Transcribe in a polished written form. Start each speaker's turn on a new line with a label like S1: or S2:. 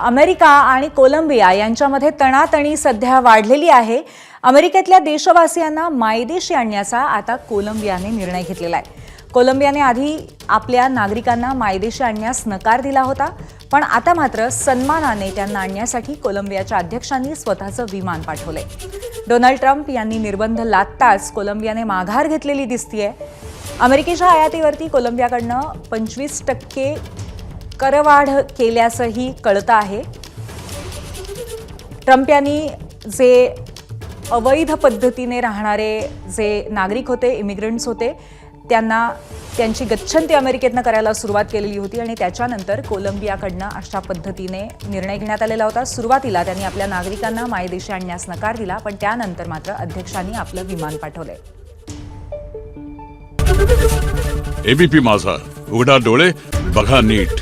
S1: America आणि Colombia यांच्यामध्ये तणातणी सध्या वाढलेली आहे। अमेरिकेतल्या देशवासियांना मायदेशी आणण्याचा आता कोलंबियाने निर्णय घेतलेला आहे। कोलंबियाने आधी आपल्या नागरिकांना मायदेशी आणण्यास नकार दिला होता, पण आता मात्र सन्मानाने त्यांना आणण्यासाठी कोलंबियाच्या अध्यक्षांनी स्वतःचं विमान पाठवले। डोनाल्ड ट्रम्प यांनी निर्बंध लादताच कोलंबियाने माघार घेतलेली दिसतीये। अमेरिकेच्या आयातीवरती कोलंबियाकडनं 25% करवाढ केल्याचंही कळतं आहे। ट्रम्प यांनी जे अवैध पद्धतीने राहणारे जे नागरिक होते, इमिग्रंट्स होते, त्यांना त्यांची गच्छंती अमेरिकेतनं करायला सुरुवात केलेली होती आणि त्याच्यानंतर कोलंबियाकडनं अशा पद्धतीने निर्णय घेण्यात आलेला होता। सुरुवातीला त्यांनी आपल्या नागरिकांना मायदेशी आणण्यास नकार दिला, पण त्यानंतर मात्र अध्यक्षांनी आपलं विमान पाठवले।
S2: एबीपी माझा, उघडा डोळे बघा नीट।